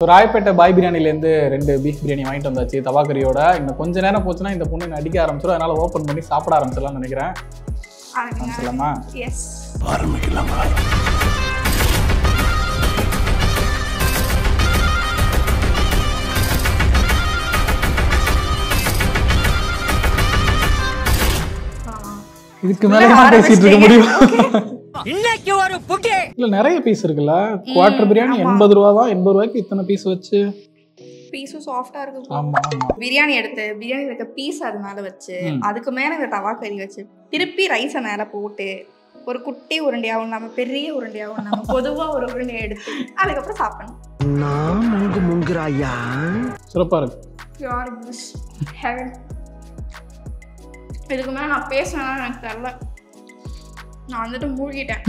ராயப்பேட்டை பாய் பிரியாணிலேருந்து 2 beef biryani வாங்கிட்டு வந்தாச்சு தவா கறியோட. இன்னும் கொஞ்ச நேரம் போச்சுன்னா இந்த பொண்ணு நடிக்க ஆரம்பிச்சிடும். அதனால ஓப்பன் பண்ணி சாப்பிட ஆரம்பிச்சிடலாம்னு நினைக்கிறேன். ஆரம்பிச்சிடலாமா? எஸ், ஆரம்பிக்கலாமா? இதுக்கு மேல பேசிட்டு இருக்க முடியும்? இன்னைக்கு ஒரு புகை இல்ல நிறைய பீஸ் இருக்குல்ல. குவார்டர் பிரியாணி 80 ரூபா தான். 80 ரூபாய்க்கு இத்தனை பீஸ் வச்சு பீஸும் சாஃப்டா இருக்கு. ஆமா ஆமா. பிரியாணி எடுத்து பிரியாணி இருக்க பீஸ் அது மேல வச்சு அதுக்கு மேல இந்த தவா கறி வச்சு திருப்பி ரைஸை மேல போட்டு ஒரு குட்டி உருண்டையாவும் நம்ம பெரிய உருண்டையாவும் நம்ம பொதுவா ஒரு உருண்டையை எடுத்து அதுக்கப்புறம் சாப்பிடணும். சிறப்பா இருக்கு. இதுக்கு மேல நான் பேசினா எனக்கு தெரியல. நான் வந்துட்டு மூழ்கிட்டேன்.